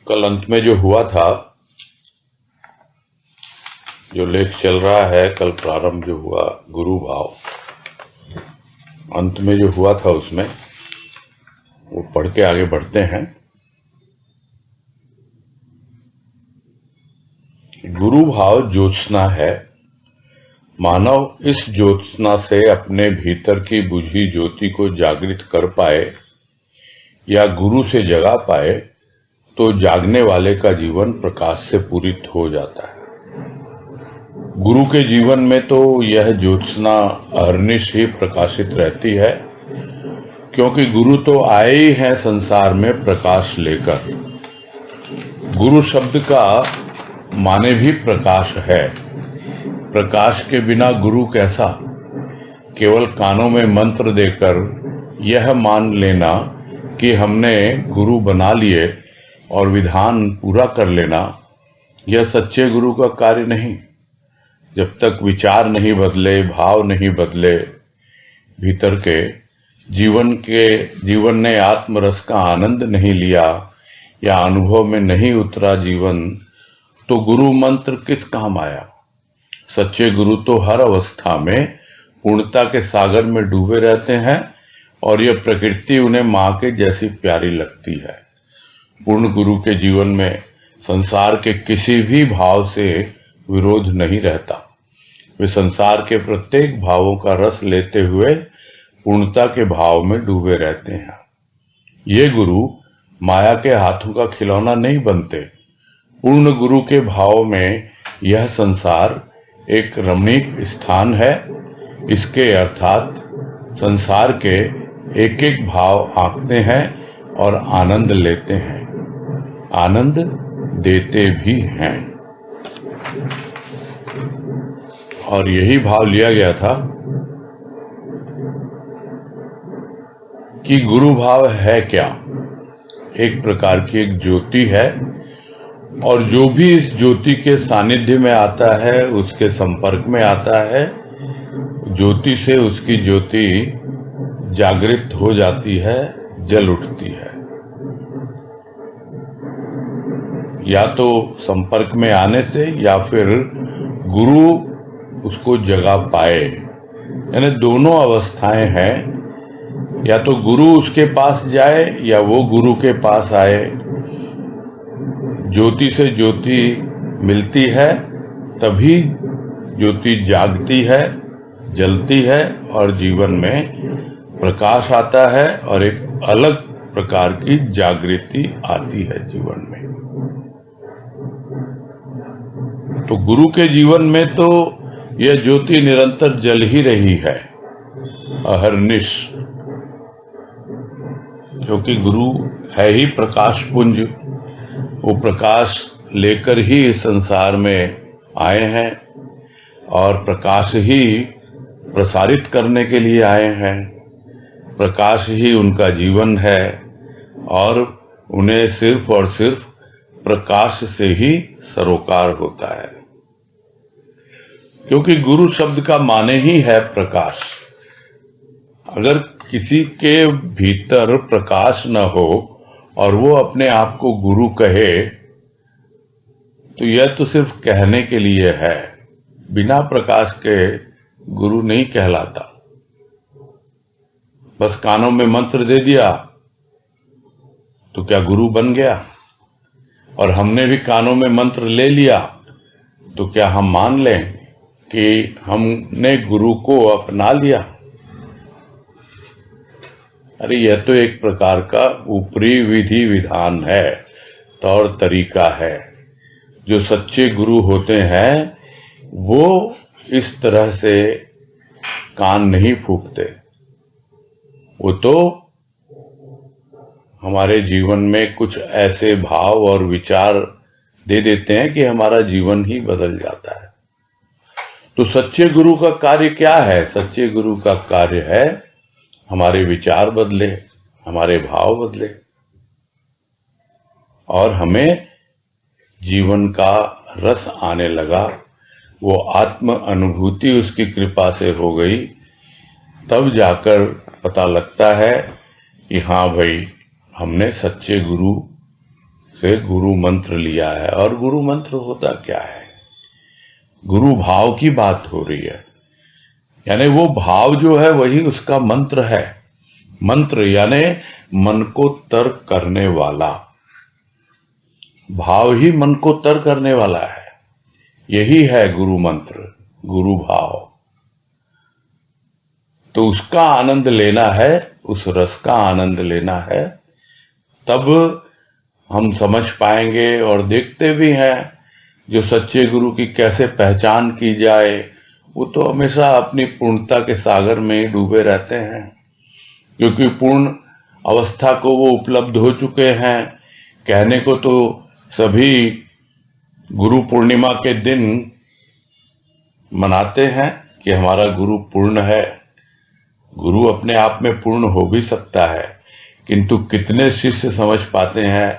कल अंत में जो हुआ था, जो लेख चल रहा है, कल प्रारंभ जो हुआ गुरु भाव, अंत में जो हुआ था उसमें वो पढ़ के आगे बढ़ते हैं। गुरु भाव ज्योत्सना है। मानव इस ज्योत्सना से अपने भीतर की बुझी ज्योति को जागृत कर पाए या गुरु से जगा पाए तो जागने वाले का जीवन प्रकाश से पूरित हो जाता है। गुरु के जीवन में तो यह ज्योत्सना अहर्निश ही प्रकाशित रहती है, क्योंकि गुरु तो आए ही हैं संसार में प्रकाश लेकर। गुरु शब्द का माने भी प्रकाश है। प्रकाश के बिना गुरु कैसा? केवल कानों में मंत्र देकर यह मान लेना कि हमने गुरु बना लिए और विधान पूरा कर लेना, यह सच्चे गुरु का कार्य नहीं। जब तक विचार नहीं बदले, भाव नहीं बदले, भीतर के जीवन ने आत्मरस का आनंद नहीं लिया या अनुभव में नहीं उतरा जीवन, तो गुरु मंत्र किस काम आया? सच्चे गुरु तो हर अवस्था में पूर्णता के सागर में डूबे रहते हैं और यह प्रकृति उन्हें मां के जैसी प्यारी लगती है। पूर्ण गुरु के जीवन में संसार के किसी भी भाव से विरोध नहीं रहता। वे संसार के प्रत्येक भावों का रस लेते हुए पूर्णता के भाव में डूबे रहते हैं। ये गुरु माया के हाथों का खिलौना नहीं बनते। पूर्ण गुरु के भाव में यह संसार एक रमणीक स्थान है। इसके अर्थात संसार के एक एक भाव आंकते हैं और आनंद लेते हैं, आनंद देते भी हैं। और यही भाव लिया गया था कि गुरु भाव है क्या? एक प्रकार की एक ज्योति है, और जो भी इस ज्योति के सानिध्य में आता है, उसके संपर्क में आता है, ज्योति से उसकी ज्योति जागृत हो जाती है, जल उठती है। या तो संपर्क में आने से या फिर गुरु उसको जगा पाए, यानी दोनों अवस्थाएं हैं। या तो गुरु उसके पास जाए या वो गुरु के पास आए। ज्योति से ज्योति मिलती है, तभी ज्योति जागती है, जलती है और जीवन में प्रकाश आता है और एक अलग प्रकार की जागृति आती है जीवन में। तो गुरु के जीवन में तो यह ज्योति निरंतर जल ही रही है, अहर्निश, क्योंकि गुरु है ही प्रकाश पुंज। वो प्रकाश लेकर ही इस संसार में आए हैं और प्रकाश ही प्रसारित करने के लिए आए हैं। प्रकाश ही उनका जीवन है और उन्हें सिर्फ और सिर्फ प्रकाश से ही सरोकार होता है, क्योंकि गुरु शब्द का माने ही है प्रकाश। अगर किसी के भीतर प्रकाश न हो और वो अपने आप को गुरु कहे, तो यह तो सिर्फ कहने के लिए है। बिना प्रकाश के गुरु नहीं कहलाता। बस कानों में मंत्र दे दिया तो क्या गुरु बन गया? और हमने भी कानों में मंत्र ले लिया तो क्या हम मान लें कि हमने गुरु को अपना लिया? अरे यह तो एक प्रकार का ऊपरी विधि विधान है, तौर तरीका है। जो सच्चे गुरु होते हैं वो इस तरह से कान नहीं फूंकते। वो तो हमारे जीवन में कुछ ऐसे भाव और विचार दे देते हैं कि हमारा जीवन ही बदल जाता है। तो सच्चे गुरु का कार्य क्या है? सच्चे गुरु का कार्य है हमारे विचार बदले, हमारे भाव बदले और हमें जीवन का रस आने लगा। वो आत्म अनुभूति उसकी कृपा से हो गई, तब जाकर पता लगता है कि हाँ भाई, हमने सच्चे गुरु से गुरु मंत्र लिया है। और गुरु मंत्र होता क्या है? गुरु भाव की बात हो रही है, यानी वो भाव जो है वही उसका मंत्र है। मंत्र यानी मन को तर करने वाला, भाव ही मन को तर करने वाला है। यही है गुरु मंत्र, गुरु भाव। तो उसका आनंद लेना है, उस रस का आनंद लेना है, तब हम समझ पाएंगे। और देखते भी हैं जो सच्चे गुरु की कैसे पहचान की जाए, वो तो हमेशा अपनी पूर्णता के सागर में ही डूबे रहते हैं, क्योंकि पूर्ण अवस्था को वो उपलब्ध हो चुके हैं। कहने को तो सभी गुरु पूर्णिमा के दिन मनाते हैं कि हमारा गुरु पूर्ण है। गुरु अपने आप में पूर्ण हो भी सकता है, किंतु कितने शिष्य समझ पाते हैं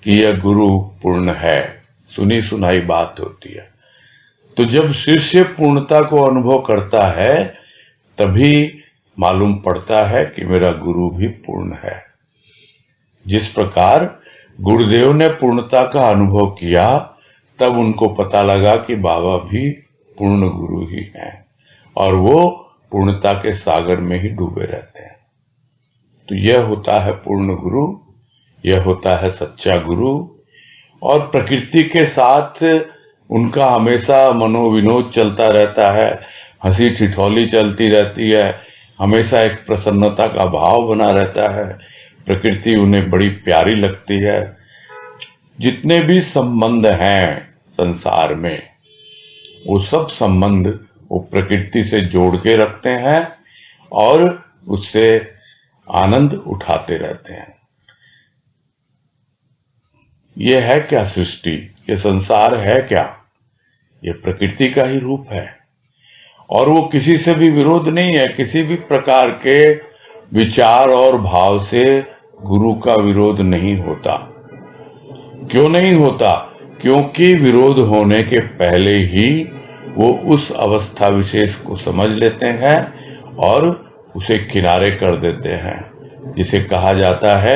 कि यह गुरु पूर्ण है? सुनी सुनाई बात होती है। तो जब शिष्य पूर्णता को अनुभव करता है, तभी मालूम पड़ता है कि मेरा गुरु भी पूर्ण है। जिस प्रकार गुरुदेव ने पूर्णता का अनुभव किया, तब उनको पता लगा कि बाबा भी पूर्ण गुरु ही हैं, और वो पूर्णता के सागर में ही डूबे रहते हैं। तो यह होता है पूर्ण गुरु, यह होता है सच्चा गुरु। और प्रकृति के साथ उनका हमेशा मनोविनोद चलता रहता है, हंसी ठिठोली चलती रहती है, हमेशा एक प्रसन्नता का भाव बना रहता है। प्रकृति उन्हें बड़ी प्यारी लगती है। जितने भी संबंध हैं संसार में, वो सब संबंध वो प्रकृति से जोड़ के रखते हैं और उससे आनंद उठाते रहते हैं। ये है क्या सृष्टि? ये संसार है क्या? ये प्रकृति का ही रूप है, और वो किसी से भी विरोध नहीं है। किसी भी प्रकार के विचार और भाव से गुरु का विरोध नहीं होता। क्यों नहीं होता? क्योंकि विरोध होने के पहले ही वो उस अवस्था विशेष को समझ लेते हैं और उसे किनारे कर देते हैं, जिसे कहा जाता है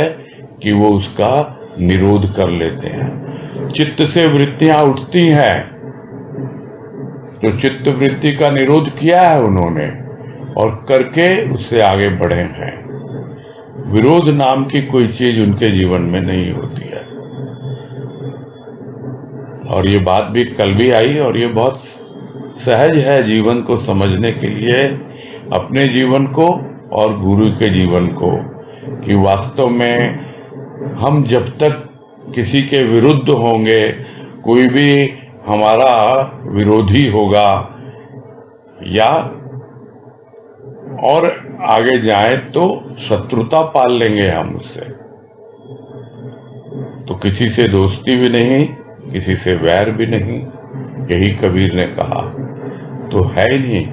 कि वो उसका निरोध कर लेते हैं। चित्त से वृत्तियां उठती हैं, तो चित्त वृत्ति का निरोध किया है उन्होंने, और करके उससे आगे बढ़े हैं। विरोध नाम की कोई चीज उनके जीवन में नहीं होती है। और ये बात भी कल भी आई, और ये बहुत सहज है जीवन को समझने के लिए, अपने जीवन को और गुरु के जीवन को, कि वास्तव में हम जब तक किसी के विरुद्ध होंगे, कोई भी हमारा विरोधी होगा या और आगे जाए तो शत्रुता पाल लेंगे हम उससे। तो किसी से दोस्ती भी नहीं, किसी से वैर भी नहीं, यही कबीर ने कहा। तो है ही नहीं,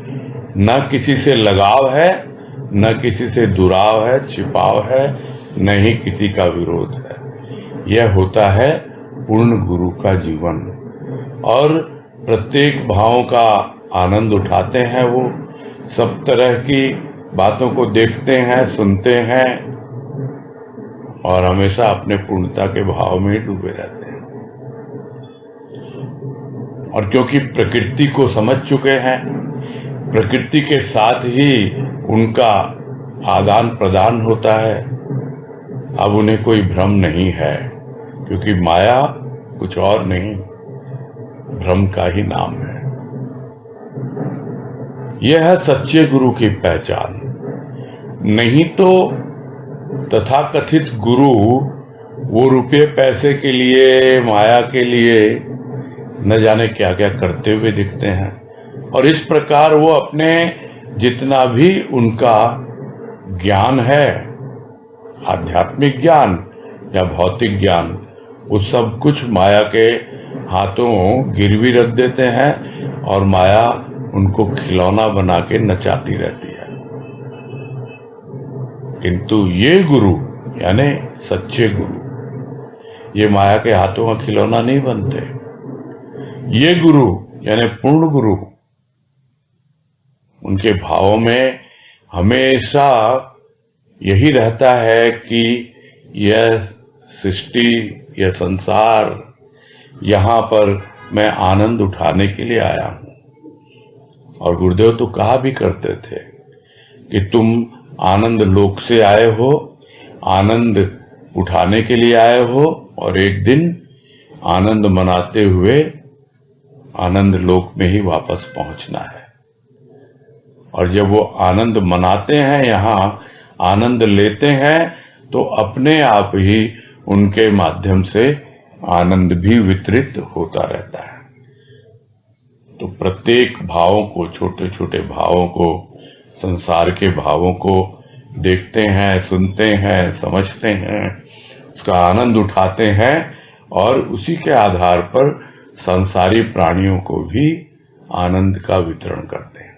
न किसी से लगाव है, न किसी से दुराव है, छिपाव है, न ही किसी का विरोध है। यह होता है पूर्ण गुरु का जीवन। और प्रत्येक भावों का आनंद उठाते हैं वो, सब तरह की बातों को देखते हैं, सुनते हैं, और हमेशा अपने पूर्णता के भाव में ही डूबे रहते हैं। और क्योंकि प्रकृति को समझ चुके हैं, प्रकृति के साथ ही उनका आदान प्रदान होता है, अब उन्हें कोई भ्रम नहीं है, क्योंकि माया कुछ और नहीं, भ्रम का ही नाम है। यह है सच्चे गुरु की पहचान। नहीं तो तथाकथित गुरु वो रुपये पैसे के लिए, माया के लिए न जाने क्या क्या करते हुए दिखते हैं, और इस प्रकार वो अपने जितना भी उनका ज्ञान है, आध्यात्मिक ज्ञान या भौतिक ज्ञान, वो सब कुछ माया के हाथों गिरवी रख देते हैं, और माया उनको खिलौना बना के नचाती रहती है। किंतु ये गुरु यानी सच्चे गुरु, ये माया के हाथों का खिलौना नहीं बनते। ये गुरु यानी पूर्ण गुरु, उनके भावों में हमेशा यही रहता है कि यह सृष्टि यह संसार, यहाँ पर मैं आनंद उठाने के लिए आया हूं। और गुरुदेव तो कहा भी करते थे कि तुम आनंद लोक से आए हो, आनंद उठाने के लिए आए हो, और एक दिन आनंद मनाते हुए आनंद लोक में ही वापस पहुंचना है। और जब वो आनंद मनाते हैं, यहाँ आनंद लेते हैं, तो अपने आप ही उनके माध्यम से आनंद भी वितरित होता रहता है। तो प्रत्येक भावों को, छोटे छोटे भावों को, संसार के भावों को देखते हैं, सुनते हैं, समझते हैं, उसका आनंद उठाते हैं, और उसी के आधार पर संसारी प्राणियों को भी आनंद का वितरण करते हैं।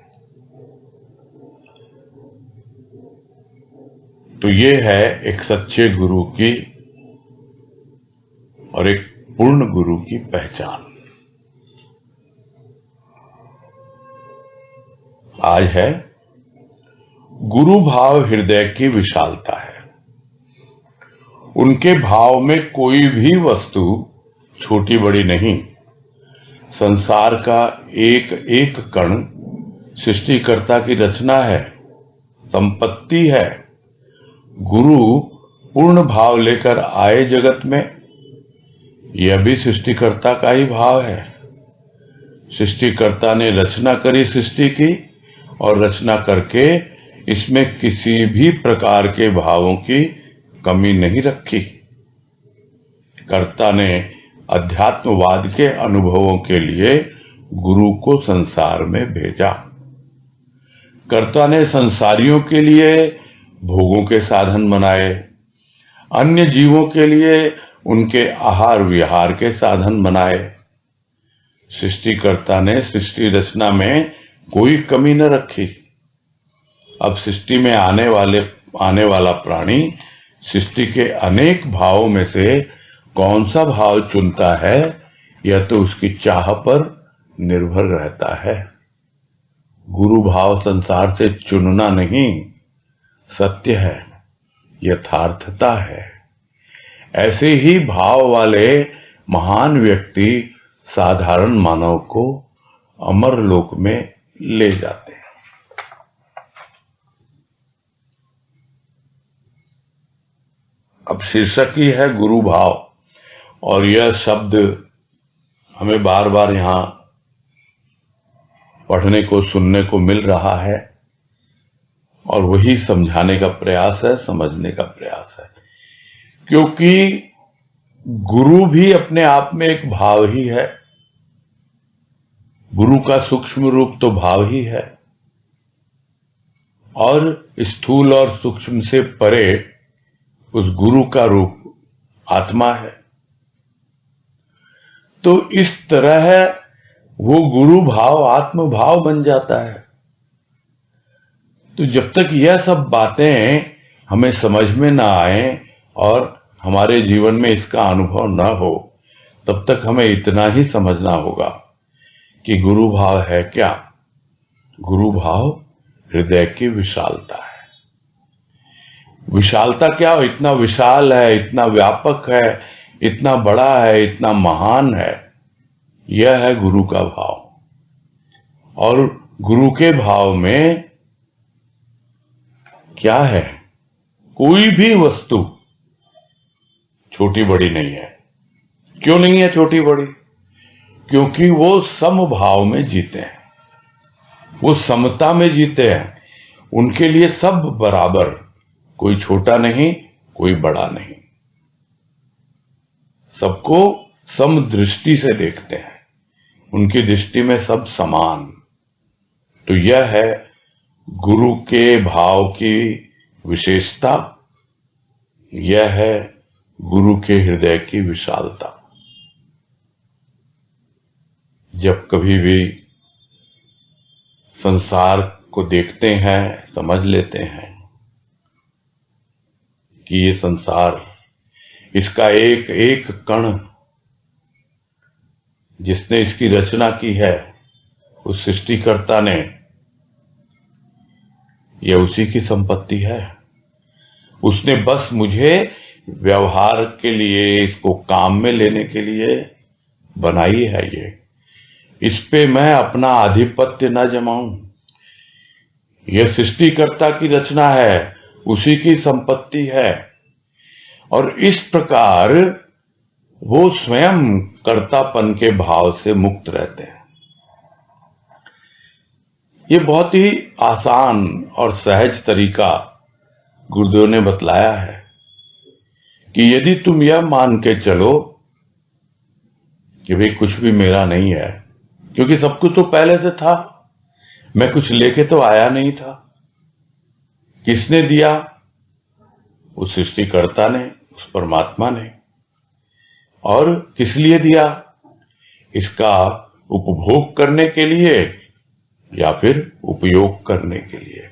तो ये है एक सच्चे गुरु की और एक पूर्ण गुरु की पहचान। आज है गुरु भाव हृदय की विशालता है। उनके भाव में कोई भी वस्तु छोटी बड़ी नहीं। संसार का एक एक कण सृष्टिकर्ता की रचना है, संपत्ति है। गुरु पूर्ण भाव लेकर आए जगत में, यह भी सृष्टिकर्ता का ही भाव है। सृष्टिकर्ता ने रचना करी सृष्टि की, और रचना करके इसमें किसी भी प्रकार के भावों की कमी नहीं रखी। कर्ता ने अध्यात्मवाद के अनुभवों के लिए गुरु को संसार में भेजा। कर्ता ने संसारियों के लिए भोगों के साधन बनाए, अन्य जीवों के लिए उनके आहार विहार के साधन बनाए। सृष्टिकर्ता ने सृष्टि रचना में कोई कमी न रखी। अब सृष्टि में आने वाला प्राणी सृष्टि के अनेक भावों में से कौन सा भाव चुनता है, यह तो उसकी चाह पर निर्भर रहता है। गुरु भाव संसार से चुनना नहीं, सत्य है, यथार्थता है। ऐसे ही भाव वाले महान व्यक्ति साधारण मानव को अमर लोक में ले जाते हैं। अब शीर्षक ही है गुरु भाव, और यह शब्द हमें बार बार यहां पढ़ने को, सुनने को मिल रहा है, और वही समझाने का प्रयास है, समझने का प्रयास है। क्योंकि गुरु भी अपने आप में एक भाव ही है। गुरु का सूक्ष्म रूप तो भाव ही है, और स्थूल और सूक्ष्म से परे उस गुरु का रूप आत्मा है। तो इस तरह वो गुरु भाव आत्म भाव बन जाता है। तो जब तक यह सब बातें हमें समझ में ना आए और हमारे जीवन में इसका अनुभव न हो, तब तक हमें इतना ही समझना होगा कि गुरु भाव है क्या। गुरु भाव हृदय की विशालता है। विशालता क्या? इतना विशाल है, इतना व्यापक है, इतना बड़ा है, इतना महान है। यह है गुरु का भाव। और गुरु के भाव में क्या है? कोई भी वस्तु छोटी बड़ी नहीं है। क्यों नहीं है छोटी बड़ी? क्योंकि वो समभाव में जीते हैं, वो समता में जीते हैं। उनके लिए सब बराबर, कोई छोटा नहीं, कोई बड़ा नहीं, सबको समदृष्टि से देखते हैं। उनकी दृष्टि में सब समान। तो यह है गुरु के भाव की विशेषता, यह है गुरु के हृदय की विशालता। जब कभी भी संसार को देखते हैं, समझ लेते हैं कि ये संसार, इसका एक एक कण जिसने इसकी रचना की है, उस सृष्टिकर्ता ने, यह उसी की संपत्ति है। उसने बस मुझे व्यवहार के लिए, इसको काम में लेने के लिए बनाई है ये। इस पे मैं अपना आधिपत्य न जमाऊं। यह सृष्टिकर्ता की रचना है, उसी की संपत्ति है, और इस प्रकार वो स्वयं कर्तापन के भाव से मुक्त रहते हैं। ये बहुत ही आसान और सहज तरीका गुरुदेव ने बतलाया है कि यदि तुम यह मान के चलो कि भाई कुछ भी मेरा नहीं है, क्योंकि सब कुछ तो पहले से था, मैं कुछ लेके तो आया नहीं था। किसने दिया? उस सृष्टिकर्ता ने, उस परमात्मा ने। और किस लिए दिया? इसका उपभोग करने के लिए या फिर उपयोग करने के लिए।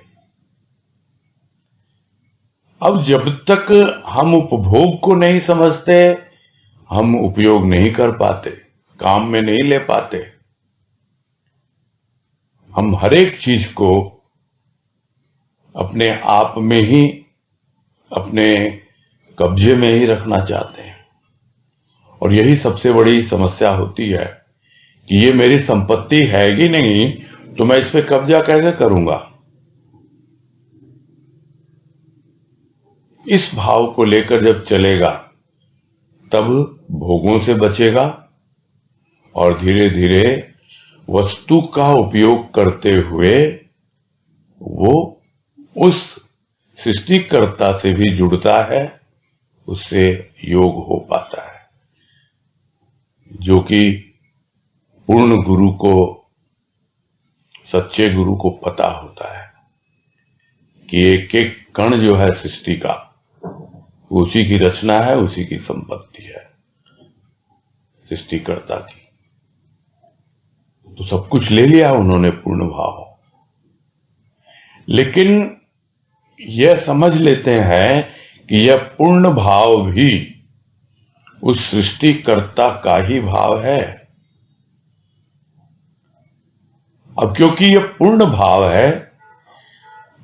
अब जब तक हम उपभोग को नहीं समझते, हम उपयोग नहीं कर पाते, काम में नहीं ले पाते। हम हर एक चीज को अपने आप में ही, अपने कब्जे में ही रखना चाहते हैं, और यही सबसे बड़ी समस्या होती है कि ये मेरी संपत्ति है कि नहीं, तो मैं इस पे कब्जा कैसे करूंगा। इस भाव को लेकर जब चलेगा तब भोगों से बचेगा और धीरे धीरे वस्तु का उपयोग करते हुए वो उस सृष्टिकर्ता से भी जुड़ता है, उससे योग हो पाता है, जो कि पूर्ण गुरु को, सच्चे गुरु को पता होता है कि एक एक कण जो है सृष्टि का, उसी की रचना है, उसी की संपत्ति है, सृष्टिकर्ता की। तो सब कुछ ले लिया उन्होंने पूर्ण भाव, लेकिन यह समझ लेते हैं कि यह पूर्ण भाव भी उस सृष्टिकर्ता का ही भाव है। अब क्योंकि यह पूर्ण भाव है,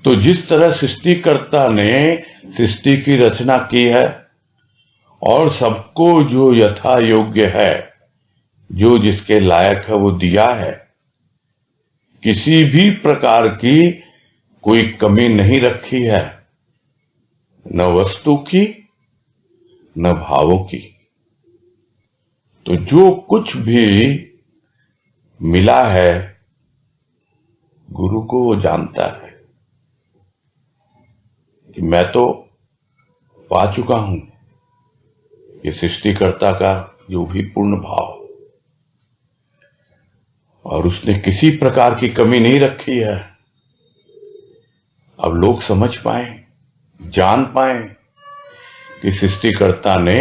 तो जिस तरह सृष्टिकर्ता ने सृष्टि की रचना की है और सबको जो यथा योग्य है, जो जिसके लायक है, वो दिया है, किसी भी प्रकार की कोई कमी नहीं रखी है, न वस्तु की न भावों की। तो जो कुछ भी मिला है, गुरु को वो जानता है कि मैं तो पा चुका हूं ये सृष्टिकर्ता का जो भी पूर्ण भाव, और उसने किसी प्रकार की कमी नहीं रखी है। अब लोग समझ पाए, जान पाए कि सृष्टिकर्ता ने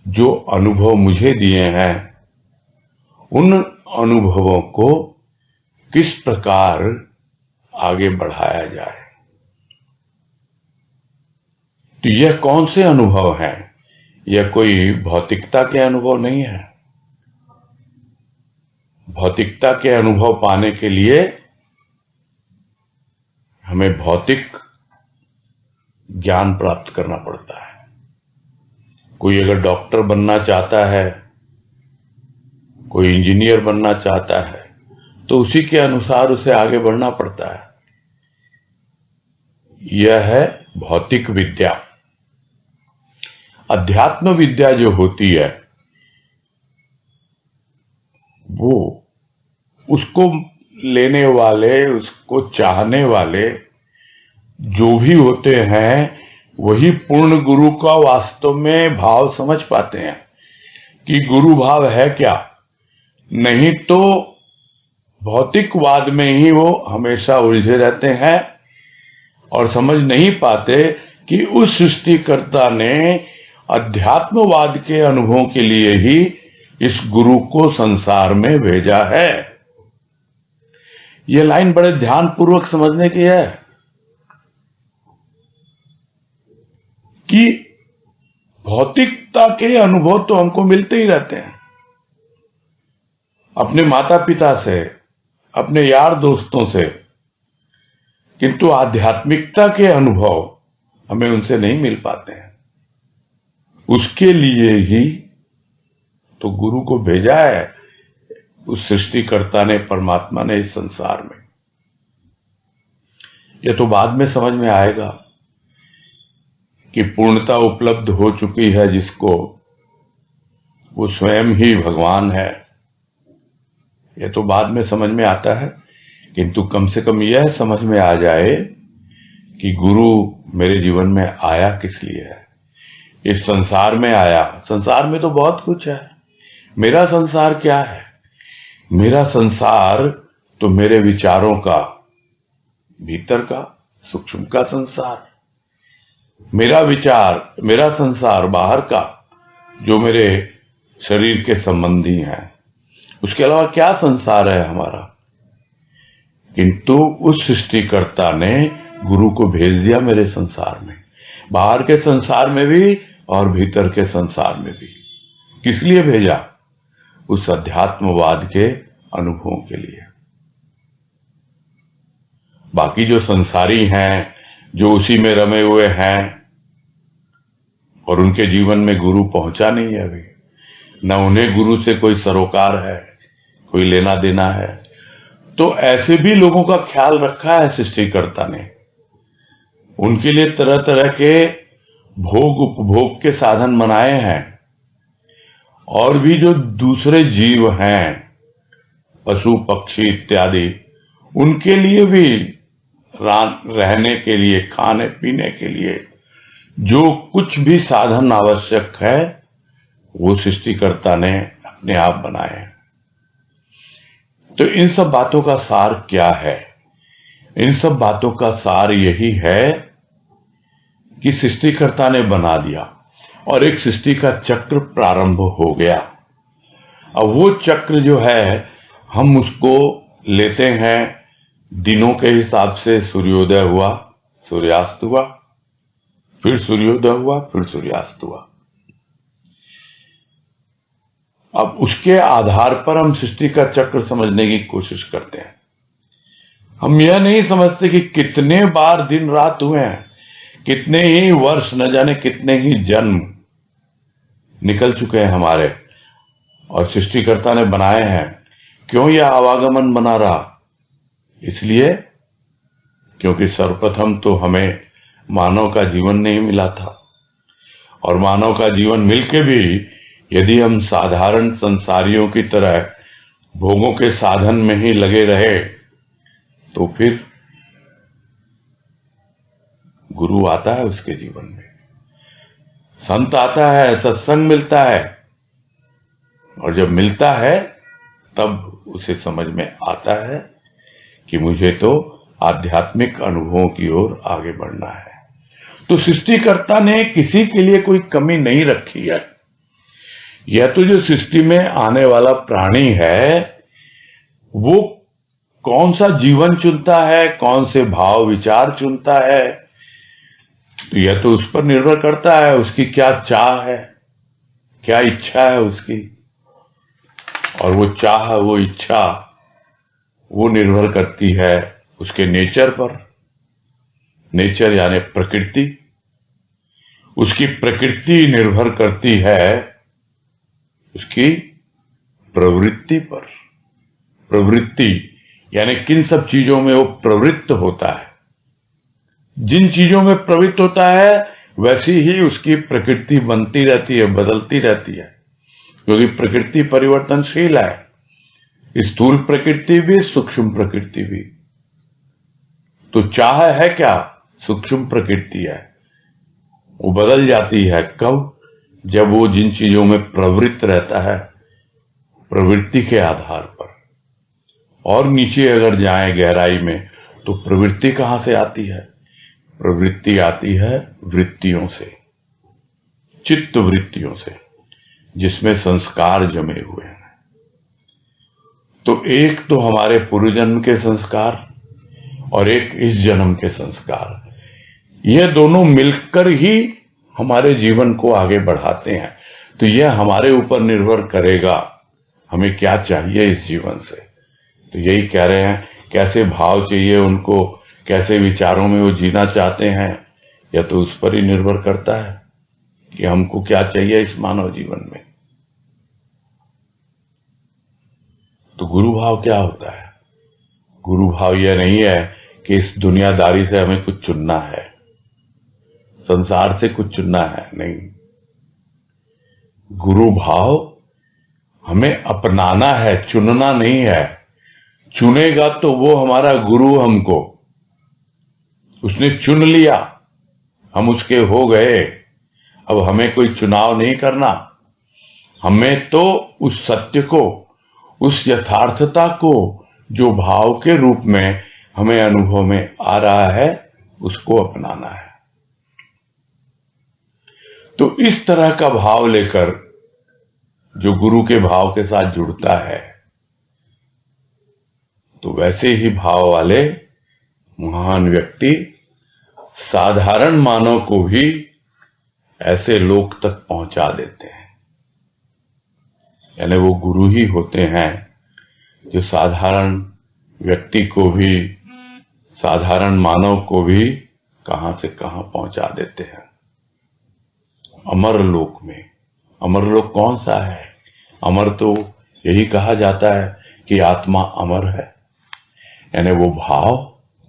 जो अनुभव मुझे दिए हैं, उन अनुभवों को किस प्रकार आगे बढ़ाया जाए। तो यह कौन से अनुभव हैं? यह कोई भौतिकता के अनुभव नहीं है। भौतिकता के अनुभव पाने के लिए हमें भौतिक ज्ञान प्राप्त करना पड़ता है। कोई अगर डॉक्टर बनना चाहता है, कोई इंजीनियर बनना चाहता है, तो उसी के अनुसार उसे आगे बढ़ना पड़ता है। यह है भौतिक विद्या। अध्यात्म विद्या जो होती है, वो उसको लेने वाले, उसको चाहने वाले जो भी होते हैं, वही पूर्ण गुरु का वास्तव में भाव समझ पाते हैं कि गुरु भाव है क्या। नहीं तो भौतिकवाद में ही वो हमेशा उलझे रहते हैं और समझ नहीं पाते कि उस सृष्टिकर्ता ने अध्यात्मवाद के अनुभवों के लिए ही इस गुरु को संसार में भेजा है। यह लाइन बड़े ध्यानपूर्वक समझने की है कि भौतिकता के अनुभव तो हमको मिलते ही रहते हैं, अपने माता पिता से, अपने यार दोस्तों से, किंतु आध्यात्मिकता के अनुभव हमें उनसे नहीं मिल पाते हैं। उसके लिए ही तो गुरु को भेजा है उस सृष्टिकर्ता ने, परमात्मा ने, इस संसार में। यह तो बाद में समझ में आएगा कि पूर्णता उपलब्ध हो चुकी है जिसको, वो स्वयं ही भगवान है। यह तो बाद में समझ में आता है, किंतु कम से कम यह समझ में आ जाए कि गुरु मेरे जीवन में आया किस लिए है, इस संसार में आया। संसार में तो बहुत कुछ है, मेरा संसार क्या है? मेरा संसार तो मेरे विचारों का, भीतर का, सूक्ष्म का संसार। मेरा विचार, मेरा संसार बाहर का, जो मेरे शरीर के संबंधी हैं। उसके अलावा क्या संसार है हमारा? किंतु उस सृष्टिकर्ता ने गुरु को भेज दिया मेरे संसार में, बाहर के संसार में भी और भीतर के संसार में भी। किस लिए भेजा? उस अध्यात्मवाद के अनुभवों के लिए। बाकी जो संसारी हैं, जो उसी में रमे हुए हैं और उनके जीवन में गुरु पहुंचा नहीं है अभी, न उन्हें गुरु से कोई सरोकार है, कोई लेना देना है, तो ऐसे भी लोगों का ख्याल रखा है सृष्टिकर्ता ने। उनके लिए तरह तरह के भोग उपभोग के साधन बनाए हैं। और भी जो दूसरे जीव हैं, पशु पक्षी इत्यादि, उनके लिए भी रहने के लिए, खाने पीने के लिए जो कुछ भी साधन आवश्यक है, वो सृष्टिकर्ता ने अपने आप बनाए हैं। तो इन सब बातों का सार क्या है? इन सब बातों का सार यही है कि सृष्टिकर्ता ने बना दिया और एक सृष्टि का चक्र प्रारंभ हो गया। अब वो चक्र जो है, हम उसको लेते हैं दिनों के हिसाब से। सूर्योदय हुआ, सूर्यास्त हुआ, फिर सूर्योदय हुआ, फिर सूर्यास्त हुआ। अब उसके आधार पर हम सृष्टि का चक्र समझने की कोशिश करते हैं। हम यह नहीं समझते कि कितने बार दिन रात हुए हैं, कितने ही वर्ष, न जाने कितने ही जन्म निकल चुके हैं हमारे, और सृष्टिकर्ता ने बनाए हैं। क्यों यह आवागमन बना रहा? इसलिए क्योंकि सर्वप्रथम तो हमें मानव का जीवन नहीं मिला था, और मानव का जीवन मिलके भी यदि हम साधारण संसारियों की तरह भोगों के साधन में ही लगे रहे, तो फिर गुरु आता है उसके जीवन में, संत आता है, सत्संग मिलता है, और जब मिलता है तब उसे समझ में आता है कि मुझे तो आध्यात्मिक अनुभवों की ओर आगे बढ़ना है। तो सृष्टिकर्ता ने किसी के लिए कोई कमी नहीं रखी है। यह तो जो सृष्टि में आने वाला प्राणी है, वो कौन सा जीवन चुनता है, कौन से भाव विचार चुनता है, तो यह तो उस पर निर्भर करता है। उसकी क्या चाह है, क्या इच्छा है उसकी, और वो चाह, वो इच्छा, वो निर्भर करती है उसके नेचर पर। नेचर यानी प्रकृति। उसकी प्रकृति निर्भर करती है उसकी प्रवृत्ति पर। प्रवृत्ति यानी किन सब चीजों में वो प्रवृत्त होता है। जिन चीजों में प्रवृत्त होता है, वैसी ही उसकी प्रकृति बनती रहती है, बदलती रहती है, क्योंकि प्रकृति परिवर्तनशील है। स्थूल प्रकृति भी, सूक्ष्म प्रकृति भी। तो चाह है क्या? सूक्ष्म प्रकृति है, वो बदल जाती है। कब? जब वो जिन चीजों में प्रवृत्त रहता है, प्रवृत्ति के आधार पर। और नीचे अगर जाएं गहराई में, तो प्रवृत्ति कहां से आती है? प्रवृत्ति आती है वृत्तियों से, चित्त वृत्तियों से, जिसमें संस्कार जमे हुए हैं। तो एक तो हमारे पूर्व जन्म के संस्कार और एक इस जन्म के संस्कार, यह दोनों मिलकर ही हमारे जीवन को आगे बढ़ाते हैं। तो यह हमारे ऊपर निर्भर करेगा हमें क्या चाहिए इस जीवन से। तो यही कह रहे हैं, कैसे भाव चाहिए उनको, कैसे विचारों में वो जीना चाहते हैं, यह तो उस पर ही निर्भर करता है कि हमको क्या चाहिए इस मानव जीवन में। तो गुरु भाव क्या होता है? गुरु भाव यह नहीं है कि इस दुनियादारी से हमें कुछ चुनना है, संसार से कुछ चुनना है, नहीं। गुरु भाव हमें अपनाना है, चुनना नहीं है। चुनेगा तो वो हमारा गुरु हमको, उसने चुन लिया, हम उसके हो गए। अब हमें कोई चुनाव नहीं करना, हमें तो उस सत्य को, उस यथार्थता को जो भाव के रूप में हमें अनुभव में आ रहा है, उसको अपनाना है। तो इस तरह का भाव लेकर जो गुरु के भाव के साथ जुड़ता है, तो वैसे ही भाव वाले महान व्यक्ति साधारण मानव को भी ऐसे लोक तक पहुंचा देते हैं। यानी वो गुरु ही होते हैं जो साधारण व्यक्ति को भी, साधारण मानव को भी कहां से कहां पहुंचा देते हैं। अमर लोक में, अमर लोक कौन सा है? अमर तो यही कहा जाता है कि आत्मा अमर है। यानी वो भाव,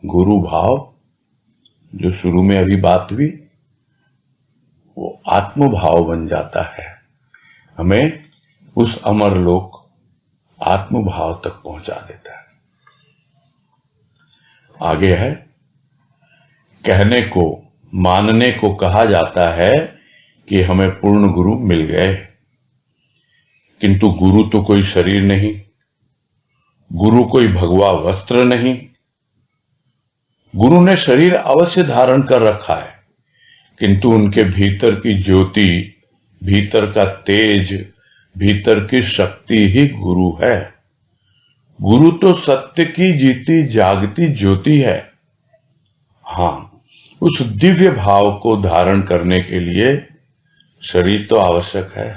गुरु भाव जो शुरू में अभी बात हुई, वो आत्म भाव बन जाता है, हमें उस अमर लोक आत्म भाव तक पहुंचा देता है। आगे है, कहने को, मानने को कहा जाता है कि हमें पूर्ण गुरु मिल गए, किंतु गुरु तो कोई शरीर नहीं, गुरु कोई भगवा वस्त्र नहीं। गुरु ने शरीर अवश्य धारण कर रखा है, किंतु उनके भीतर की ज्योति, भीतर का तेज, भीतर की शक्ति ही गुरु है। गुरु तो सत्य की जीती जागती ज्योति है। हां, उस दिव्य भाव को धारण करने के लिए शरीर तो आवश्यक है।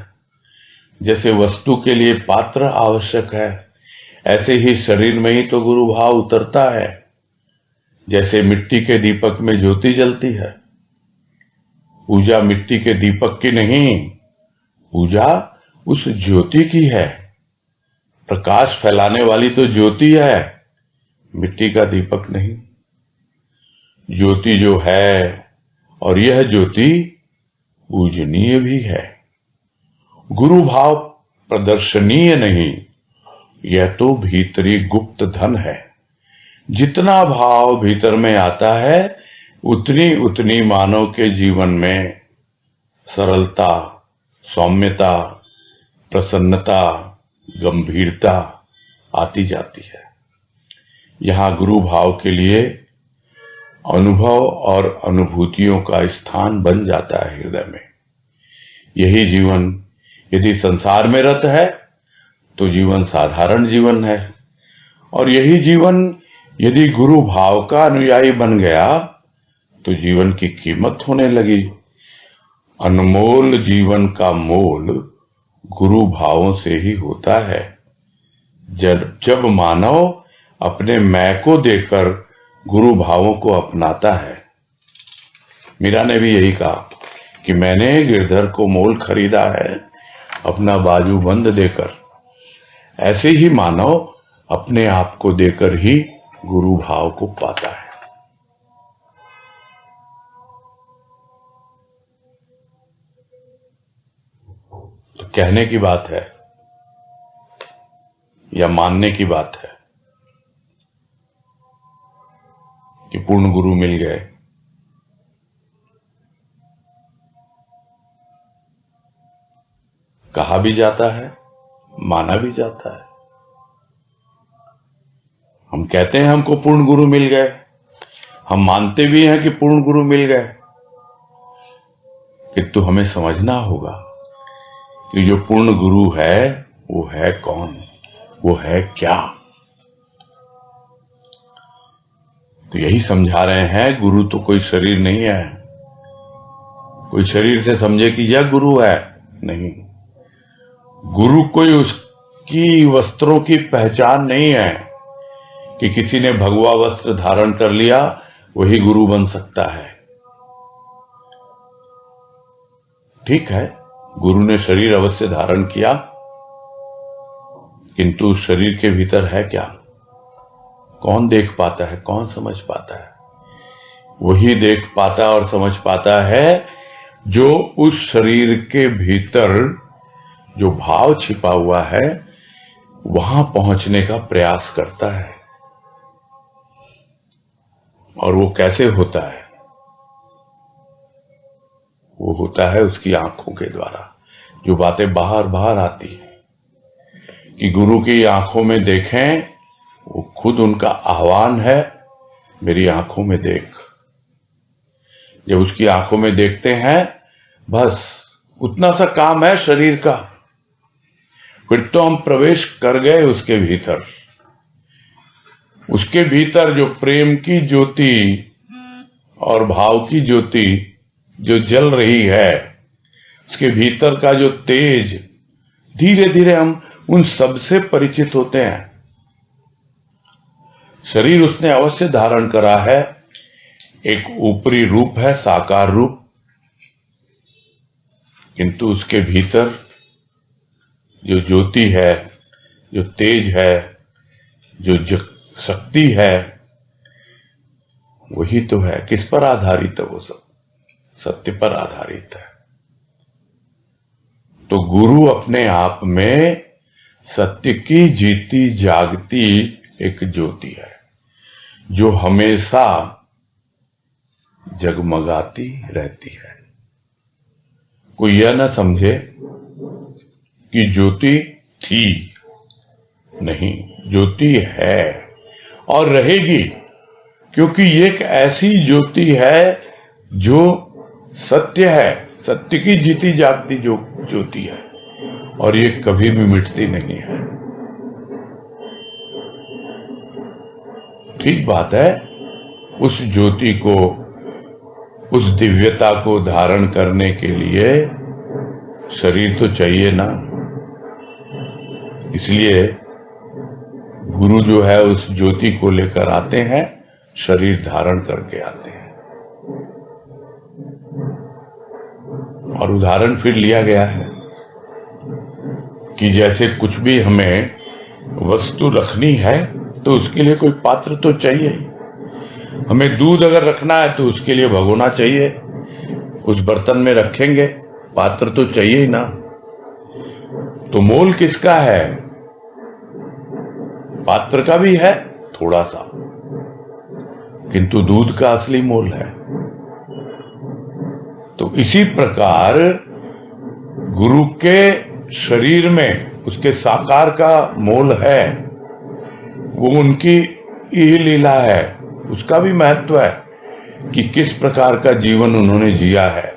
जैसे वस्तु के लिए पात्र आवश्यक है, ऐसे ही शरीर में ही तो गुरु भाव उतरता है। जैसे मिट्टी के दीपक में ज्योति जलती है, पूजा मिट्टी के दीपक की नहीं, पूजा उस ज्योति की है। प्रकाश फैलाने वाली तो ज्योति है, मिट्टी का दीपक नहीं। ज्योति जो है, और यह ज्योति पूजनीय भी है। गुरु भाव प्रदर्शनीय नहीं, यह तो भीतरी गुप्त धन है। जितना भाव भीतर में आता है, उतनी उतनी मानव के जीवन में सरलता, सौम्यता, प्रसन्नता, गंभीरता आती जाती है। यहां गुरु भाव के लिए अनुभव और अनुभूतियों का स्थान बन जाता है हृदय में। यही जीवन यदि संसार में रत है तो जीवन साधारण जीवन है, और यही जीवन यदि गुरु भाव का अनुयायी बन गया तो जीवन की कीमत होने लगी। अनमोल जीवन का मोल गुरु भावों से ही होता है। जब मानव अपने मैं को देकर गुरु भावों को अपनाता है। मीरा ने भी यही कहा कि मैंने गिरधर को मोल खरीदा है अपना बाजू बंद देकर। ऐसे ही मानव अपने आप को देकर ही गुरु भाव को पाता है। तो कहने की बात है या मानने की बात है कि पूर्ण गुरु मिल गए। कहा भी जाता है, माना भी जाता है। हम कहते हैं हमको पूर्ण गुरु मिल गए, हम मानते भी हैं कि पूर्ण गुरु मिल गए, किंतु हमें समझना होगा कि जो पूर्ण गुरु है वो है कौन, वो है क्या। तो यही समझा रहे हैं, गुरु तो कोई शरीर नहीं है। कोई शरीर से समझे कि यह गुरु है, नहीं। गुरु कोई उसकी वस्त्रों की पहचान नहीं है कि किसी ने भगवा वस्त्र धारण कर लिया वही गुरु बन सकता है। ठीक है, गुरु ने शरीर अवश्य धारण किया, किंतु शरीर के भीतर है क्या? कौन देख पाता है, कौन समझ पाता है? वही देख पाता और समझ पाता है जो उस शरीर के भीतर जो भाव छिपा हुआ है वहां पहुंचने का प्रयास करता है। और वो कैसे होता है? वो होता है उसकी आंखों के द्वारा। जो बातें बाहर बाहर आती है कि गुरु की आंखों में देखें, वो खुद उनका आह्वान है, मेरी आंखों में देख। जब उसकी आंखों में देखते हैं, बस उतना सा काम है शरीर का, फिर तो हम प्रवेश कर गए उसके भीतर। उसके भीतर जो प्रेम की ज्योति और भाव की ज्योति जो जल रही है, उसके भीतर का जो तेज, धीरे धीरे हम उन सब से परिचित होते हैं। शरीर उसने अवश्य धारण करा है, एक ऊपरी रूप है, साकार रूप, किंतु उसके भीतर जो ज्योति है, जो तेज है, जो शक्ति है, वही तो है। किस पर आधारित है वो सब? सत्य पर आधारित है। तो गुरु अपने आप में सत्य की जीती जागती एक ज्योति है, जो हमेशा जगमगाती रहती है। कोई यह न समझे कि ज्योति थी, नहीं, ज्योति है और रहेगी, क्योंकि ये एक ऐसी ज्योति है जो सत्य है, सत्य की जीती जागती जो ज्योति है, और ये कभी भी मिटती नहीं है। ठीक बात है, उस ज्योति को, उस दिव्यता को धारण करने के लिए शरीर तो चाहिए ना। इसलिए गुरु जो है उस ज्योति को लेकर आते हैं, शरीर धारण करके आते हैं। और उदाहरण फिर लिया गया है कि जैसे कुछ भी हमें वस्तु रखनी है तो उसके लिए कोई पात्र तो चाहिए। हमें दूध अगर रखना है तो उसके लिए भगोना चाहिए, उस बर्तन में रखेंगे, पात्र तो चाहिए ही ना। तो मोल किसका है? पात्र का भी है थोड़ा सा, किंतु दूध का असली मोल है। तो इसी प्रकार गुरु के शरीर में उसके साकार का मोल है, वो उनकी ही लीला है, उसका भी महत्व है कि किस प्रकार का जीवन उन्होंने जिया है,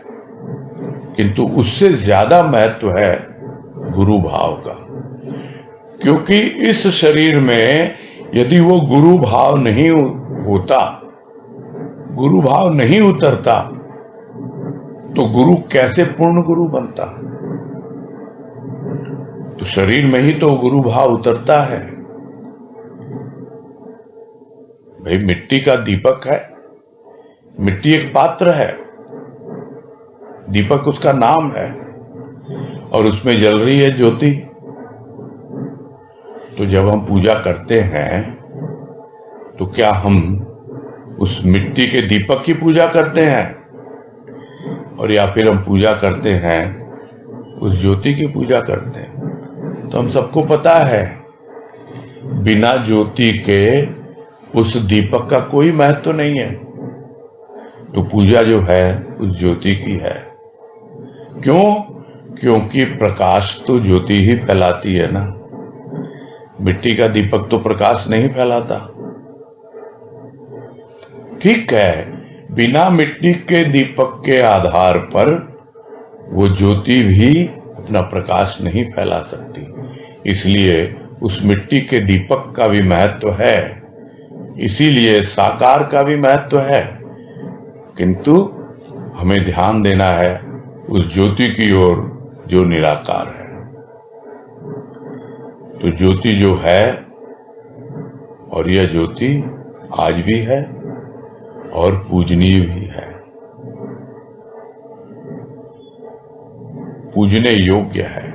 किंतु उससे ज्यादा महत्व है गुरु भाव का। क्योंकि इस शरीर में यदि वो गुरु भाव नहीं होता, गुरु भाव नहीं उतरता, तो गुरु कैसे पूर्ण गुरु बनता? तो शरीर में ही तो गुरु भाव उतरता है। भाई मिट्टी का दीपक है, मिट्टी एक पात्र है, दीपक उसका नाम है, और उसमें जल रही है ज्योति। तो जब हम पूजा करते हैं तो क्या हम उस मिट्टी के दीपक की पूजा करते हैं, और या फिर हम पूजा करते हैं उस ज्योति की पूजा करते हैं? तो हम सबको पता है बिना ज्योति के उस दीपक का कोई महत्व नहीं है। तो पूजा जो है उस ज्योति की है। क्यों? क्योंकि प्रकाश तो ज्योति ही फैलाती है ना, मिट्टी का दीपक तो प्रकाश नहीं फैलाता। ठीक है, बिना मिट्टी के दीपक के आधार पर वो ज्योति भी अपना प्रकाश नहीं फैला सकती। इसलिए उस मिट्टी के दीपक का भी महत्व है, इसीलिए साकार का भी महत्व है, किंतु हमें ध्यान देना है उस ज्योति की ओर जो निराकार है। तो ज्योति जो है, और यह ज्योति आज भी है और पूजनीय भी है। पूजने योग्य है।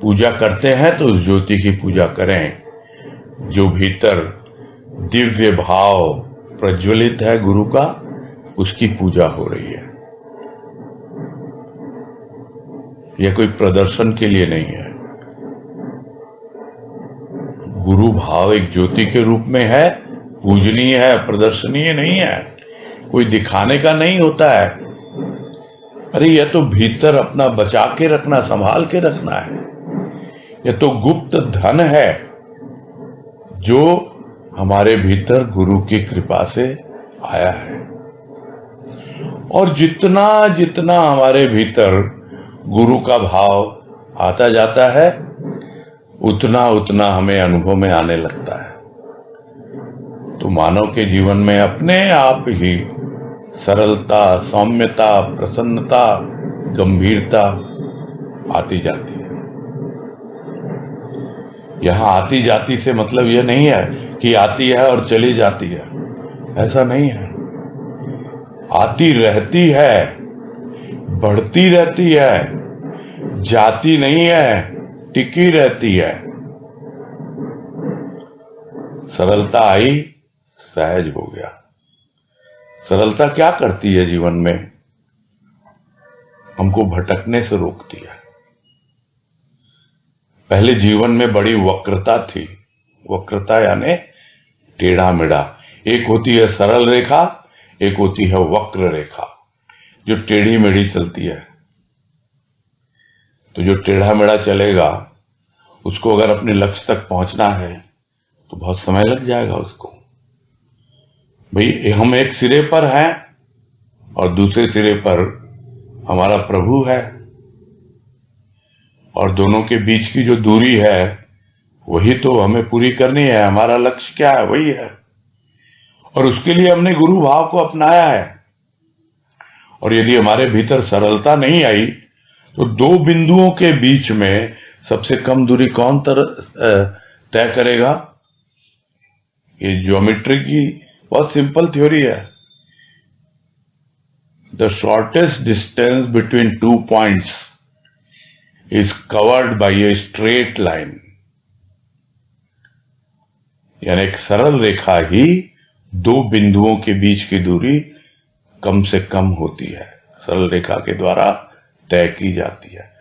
पूजा करते हैं तो उस ज्योति की पूजा करें जो भीतर दिव्य भाव प्रज्वलित है गुरु का, उसकी पूजा हो रही है। यह कोई प्रदर्शन के लिए नहीं है। गुरु भाव एक ज्योति के रूप में है, पूजनीय है, प्रदर्शनीय नहीं है, कोई दिखाने का नहीं होता है। अरे यह तो भीतर अपना बचा के रखना, संभाल के रखना है। यह तो गुप्त धन है जो हमारे भीतर गुरु की कृपा से आया है। और जितना जितना हमारे भीतर गुरु का भाव आता जाता है, उतना उतना हमें अनुभव में आने लगता है। तो मानव के जीवन में अपने आप ही सरलता, सौम्यता, प्रसन्नता, गंभीरता आती जाती है। यहां आती जाती से मतलब यह नहीं है कि आती है और चली जाती है, ऐसा नहीं है। आती रहती है, बढ़ती रहती है, जाती नहीं है, टिकी रहती है। सरलता आई, सहज हो गया। सरलता क्या करती है जीवन में? हमको भटकने से रोकती है। पहले जीवन में बड़ी वक्रता थी। वक्रता यानी टेढ़ा मेढ़ा। एक होती है सरल रेखा, एक होती है वक्र रेखा जो टेढ़ी मेढ़ी चलती है। तो जो टेढ़ा मेढ़ा चलेगा उसको अगर अपने लक्ष्य तक पहुंचना है तो बहुत समय लग जाएगा उसको। भाई हम एक सिरे पर हैं और दूसरे सिरे पर हमारा प्रभु है, और दोनों के बीच की जो दूरी है वही तो हमें पूरी करनी है। हमारा लक्ष्य क्या है? वही है। और उसके लिए हमने गुरु भाव को अपनाया है। और यदि हमारे भीतर सरलता नहीं आई तो दो बिंदुओं के बीच में सबसे कम दूरी कौन तय करेगा? ये ज्योमेट्री की बहुत सिंपल थ्योरी है। The shortest distance between 2 points is covered by a straight line. यानी एक सरल रेखा ही दो बिंदुओं के बीच की दूरी कम से कम होती है, सरल रेखा के द्वारा तय की जाती है।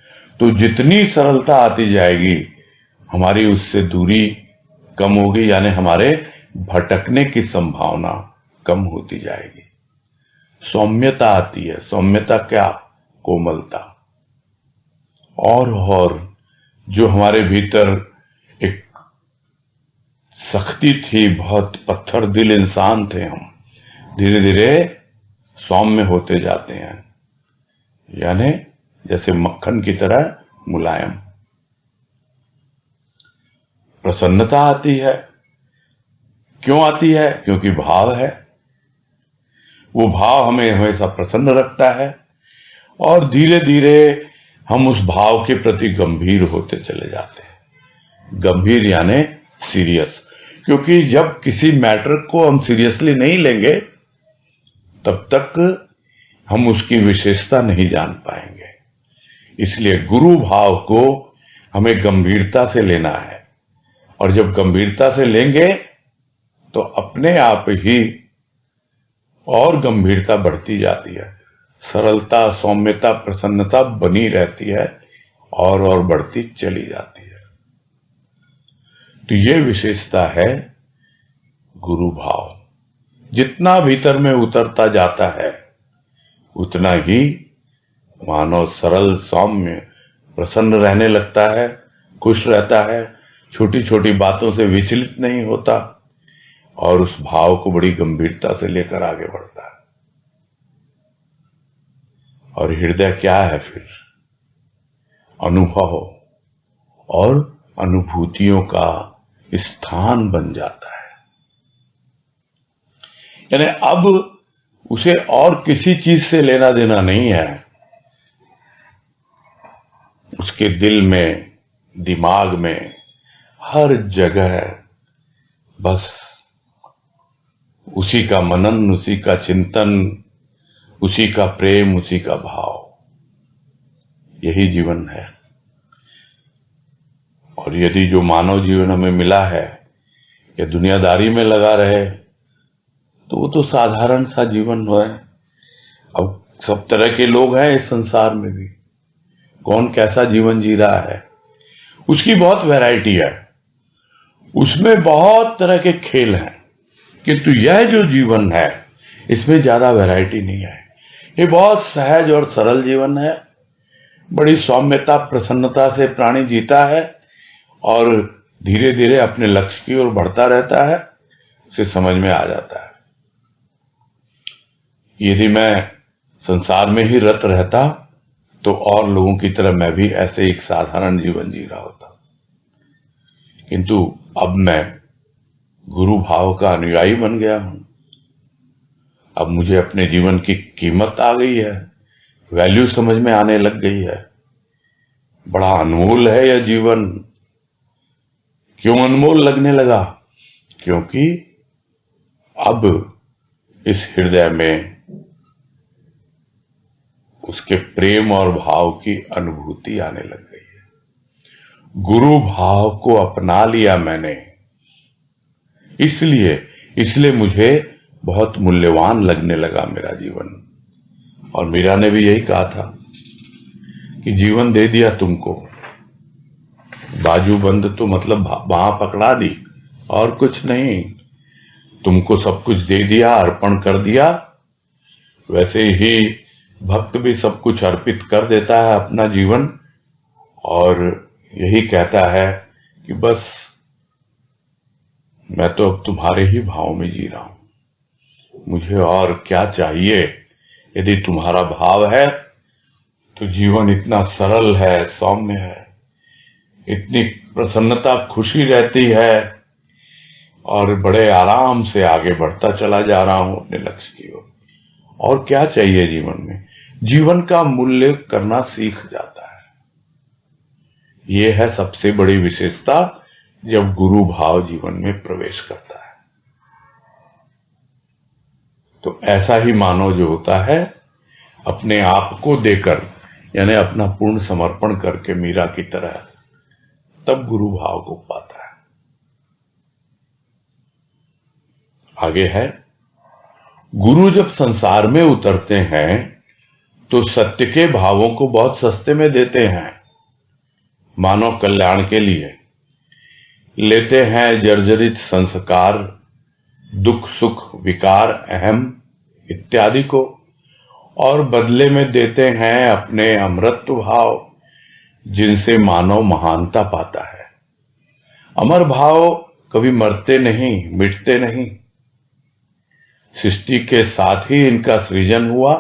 तो जितनी सरलता आती जाएगी हमारी उससे दूरी कम होगी, यानी हमारे भटकने की संभावना कम होती जाएगी। सौम्यता आती है। सौम्यता क्या? कोमलता। और जो हमारे भीतर एक सख्ती थी, बहुत पत्थर दिल इंसान थे हम, धीरे धीरे सौम्य होते जाते हैं, यानी जैसे मक्खन की तरह मुलायम। प्रसन्नता आती है। क्यों आती है? क्योंकि भाव है। वो भाव हमें हमेशा प्रसन्न रखता है और धीरे धीरे हम उस भाव के प्रति गंभीर होते चले जाते हैं। गंभीर यानी सीरियस। क्योंकि जब किसी मैटर को हम सीरियसली नहीं लेंगे तब तक हम उसकी विशेषता नहीं जान पाएंगे। इसलिए गुरु भाव को हमें गंभीरता से लेना है, और जब गंभीरता से लेंगे तो अपने आप ही और गंभीरता बढ़ती जाती है। सरलता, सौम्यता, प्रसन्नता बनी रहती है और बढ़ती चली जाती है। तो ये विशेषता है गुरु भाव। जितना भीतर में उतरता जाता है उतना ही मानव सरल, सौम्य, प्रसन्न रहने लगता है, खुश रहता है, छोटी छोटी बातों से विचलित नहीं होता और उस भाव को बड़ी गंभीरता से लेकर आगे बढ़ता है। और हृदय क्या है फिर? अनुभव और अनुभूतियों का स्थान बन जाता है। यानी अब उसे और किसी चीज से लेना देना नहीं है। उसके दिल में, दिमाग में, हर जगह बस उसी का मनन, उसी का चिंतन, उसी का प्रेम, उसी का भाव। यही जीवन है। और यदि जो मानव जीवन हमें मिला है या दुनियादारी में लगा रहे तो वो तो साधारण सा जीवन है। अब सब तरह के लोग हैं इस संसार में भी, कौन कैसा जीवन जी रहा है उसकी बहुत वैरायटी है, उसमें बहुत तरह के खेल हैं, किंतु यह जो जीवन है इसमें ज्यादा वैरायटी नहीं है। ये बहुत सहज और सरल जीवन है, बड़ी सौम्यता प्रसन्नता से प्राणी जीता है और धीरे धीरे अपने लक्ष्य की ओर बढ़ता रहता है, उसे समझ में आ जाता है। यदि मैं संसार में ही रत रहता तो और लोगों की तरह मैं भी ऐसे एक साधारण जीवन जी रहा होता, किंतु अब मैं गुरु भाव का अनुयायी बन गया हूं। अब मुझे अपने जीवन की कीमत आ गई है, वैल्यू समझ में आने लग गई है। बड़ा अनमोल है यह जीवन। क्यों अनमोल लगने लगा? क्योंकि अब इस हृदय में उसके प्रेम और भाव की अनुभूति आने लग गई है। गुरु भाव को अपना लिया मैंने, इसलिए मुझे बहुत मूल्यवान लगने लगा मेरा जीवन। और मीरा ने भी यही कहा था कि जीवन दे दिया तुमको, बाजूबंद तो मतलब बांह पकड़ा दी और कुछ नहीं, तुमको सब कुछ दे दिया, अर्पण कर दिया। वैसे ही भक्त भी सब कुछ अर्पित कर देता है अपना जीवन और यही कहता है कि बस मैं तो अब तुम्हारे ही भाव में जी रहा हूं, मुझे और क्या चाहिए। यदि तुम्हारा भाव है तो जीवन इतना सरल है, सौम्य है, इतनी प्रसन्नता खुशी रहती है और बड़े आराम से आगे बढ़ता चला जा रहा हूं अपने लक्ष्य की ओर। और क्या चाहिए जीवन में? जीवन का मूल्य करना सीख जाता है। ये है सबसे बड़ी विशेषता जब गुरु भाव जीवन में प्रवेश करता है। तो ऐसा ही मानव जो होता है अपने आप को देकर, यानी अपना पूर्ण समर्पण करके मीरा की तरह, तब गुरु भाव को पाता है। आगे है, गुरु जब संसार में उतरते हैं तो सत्य के भावों को बहुत सस्ते में देते हैं, मानव कल्याण के लिए लेते हैं जर्जरित संस्कार, दुख सुख विकार अहम इत्यादि को, और बदले में देते हैं अपने अमरत्व भाव जिनसे मानव महानता पाता है। अमर भाव कभी मरते नहीं, मिटते नहीं, सृष्टि के साथ ही इनका सृजन हुआ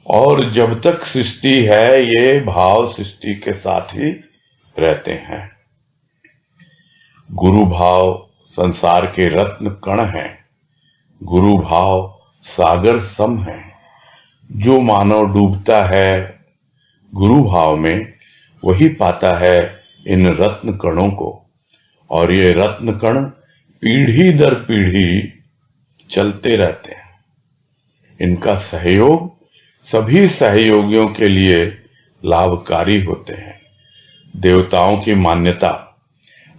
और जब तक सृष्टि है ये भाव सृष्टि के साथ ही रहते हैं। गुरु भाव संसार के रत्न कण हैं, गुरु भाव सागर सम है। जो मानव डूबता है गुरु भाव में वही पाता है इन रत्न कणों को, और ये रत्न कण पीढ़ी दर पीढ़ी चलते रहते हैं। इनका सहयोग सभी सहयोगियों के लिए लाभकारी होते हैं। देवताओं की मान्यता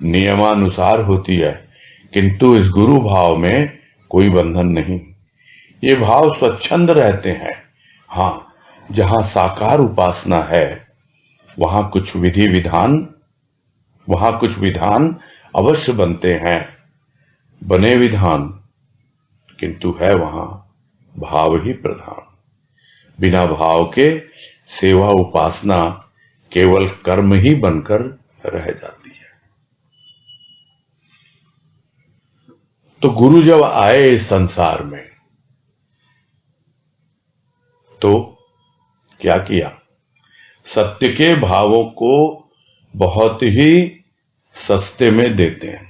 नियमानुसार होती है, किंतु इस गुरु भाव में कोई बंधन नहीं। ये भाव स्वच्छंद रहते हैं। हाँ, जहां साकार उपासना है वहां कुछ विधान अवश्य बनते हैं, बने विधान, किंतु है वहां भाव ही प्रधान। बिना भाव के सेवा उपासना केवल कर्म ही बनकर रह जाती है। तो गुरु जब आए इस संसार में तो क्या किया? सत्य के भावों को बहुत ही सस्ते में देते हैं,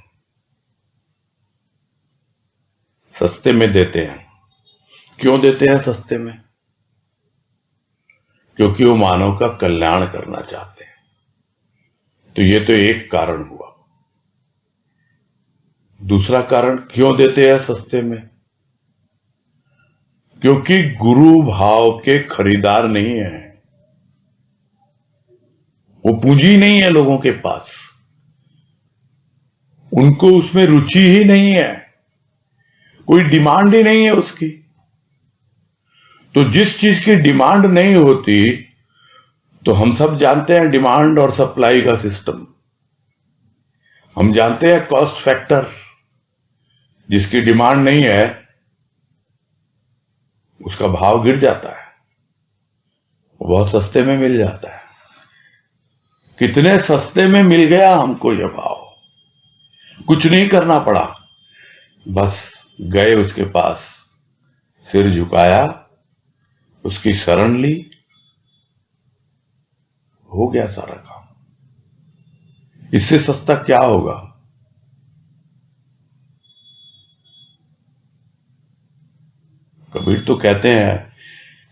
सस्ते में देते हैं। क्यों देते हैं सस्ते में? क्योंकि वो मानव का कल्याण करना चाहते हैं। तो ये तो एक कारण हुआ। दूसरा कारण क्यों देते हैं सस्ते में? क्योंकि गुरु भाव के खरीदार नहीं है। वो पूंजी नहीं है लोगों के पास, उनको उसमें रुचि ही नहीं है, कोई डिमांड ही नहीं है उसकी। तो जिस चीज की डिमांड नहीं होती, तो हम सब जानते हैं डिमांड और सप्लाई का सिस्टम, हम जानते हैं कॉस्ट फैक्टर। जिसकी डिमांड नहीं है उसका भाव गिर जाता है, वो बहुत सस्ते में मिल जाता है। कितने सस्ते में मिल गया हमको ये भाव, कुछ नहीं करना पड़ा, बस गए उसके पास, सिर झुकाया, उसकी शरण ली, हो गया सारा काम। इससे सस्ता क्या होगा? कबीर तो कहते हैं,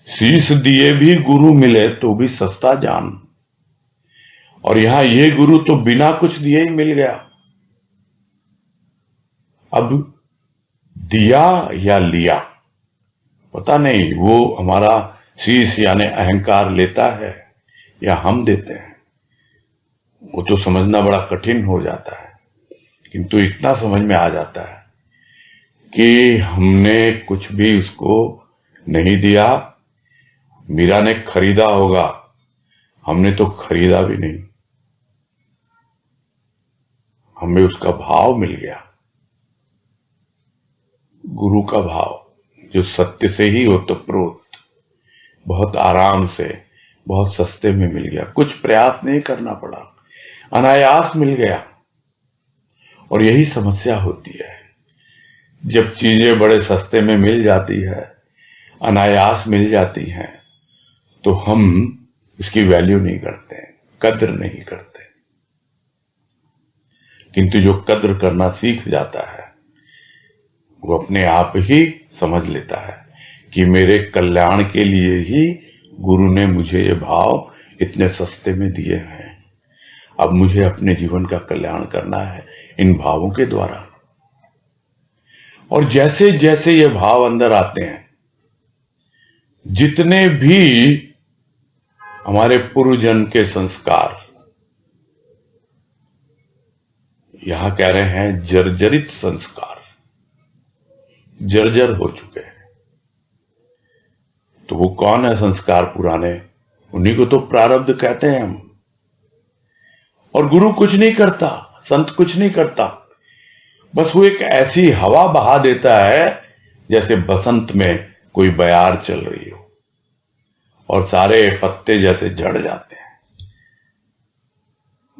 शीश दिए भी गुरु मिले तो भी सस्ता जान। और यहां ये गुरु तो बिना कुछ दिए ही मिल गया। अब दिया या लिया पता नहीं, वो हमारा शीश यानी अहंकार लेता है या हम देते हैं, वो तो समझना बड़ा कठिन हो जाता है। किंतु इतना समझ में आ जाता है कि हमने कुछ भी उसको नहीं दिया। मीरा ने खरीदा होगा, हमने तो खरीदा भी नहीं, हमें उसका भाव मिल गया, गुरु का भाव, जो सत्य से ही ओतप्रोत, बहुत आराम से, बहुत सस्ते में मिल गया, कुछ प्रयास नहीं करना पड़ा, अनायास मिल गया। और यही समस्या होती है, जब चीजें बड़े सस्ते में मिल जाती है, अनायास मिल जाती हैं, तो हम इसकी वैल्यू नहीं करते, कद्र नहीं करते। किंतु जो कद्र करना सीख जाता है, वो अपने आप ही समझ लेता है कि मेरे कल्याण के लिए ही गुरु ने मुझे ये भाव इतने सस्ते में दिए हैं। अब मुझे अपने जीवन का कल्याण करना है इन भावों के द्वारा। और जैसे जैसे ये भाव अंदर आते हैं, जितने भी हमारे पूर्वजन्म के संस्कार, यहां कह रहे हैं जर्जरित संस्कार, जर्जर हो चुके हैं। तो वो कौन है संस्कार पुराने? उन्हीं को तो प्रारब्ध कहते हैं हम। और गुरु कुछ नहीं करता, संत कुछ नहीं करता, बस वो एक ऐसी हवा बहा देता है जैसे बसंत में कोई बयार चल रही हो और सारे पत्ते जैसे झड़ जाते हैं।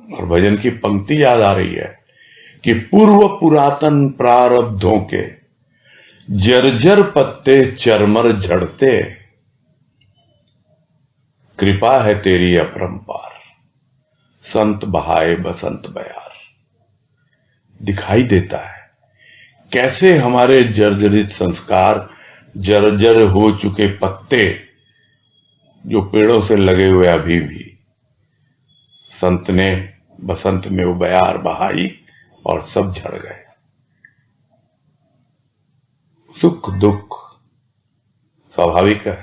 और भजन की पंक्ति याद आ रही है कि पूर्व पुरातन प्रारब्धों के जर्जर पत्ते चरमर झड़ते, कृपा है तेरी अपरंपार, संत बहाए बसंत बयार। दिखाई देता है कैसे हमारे जर्जरित संस्कार, जर्जर हो चुके पत्ते जो पेड़ों से लगे हुए अभी भी, संत ने बसंत में वो बयार बहाई और सब झड़ गए। सुख दुख स्वाभाविक है,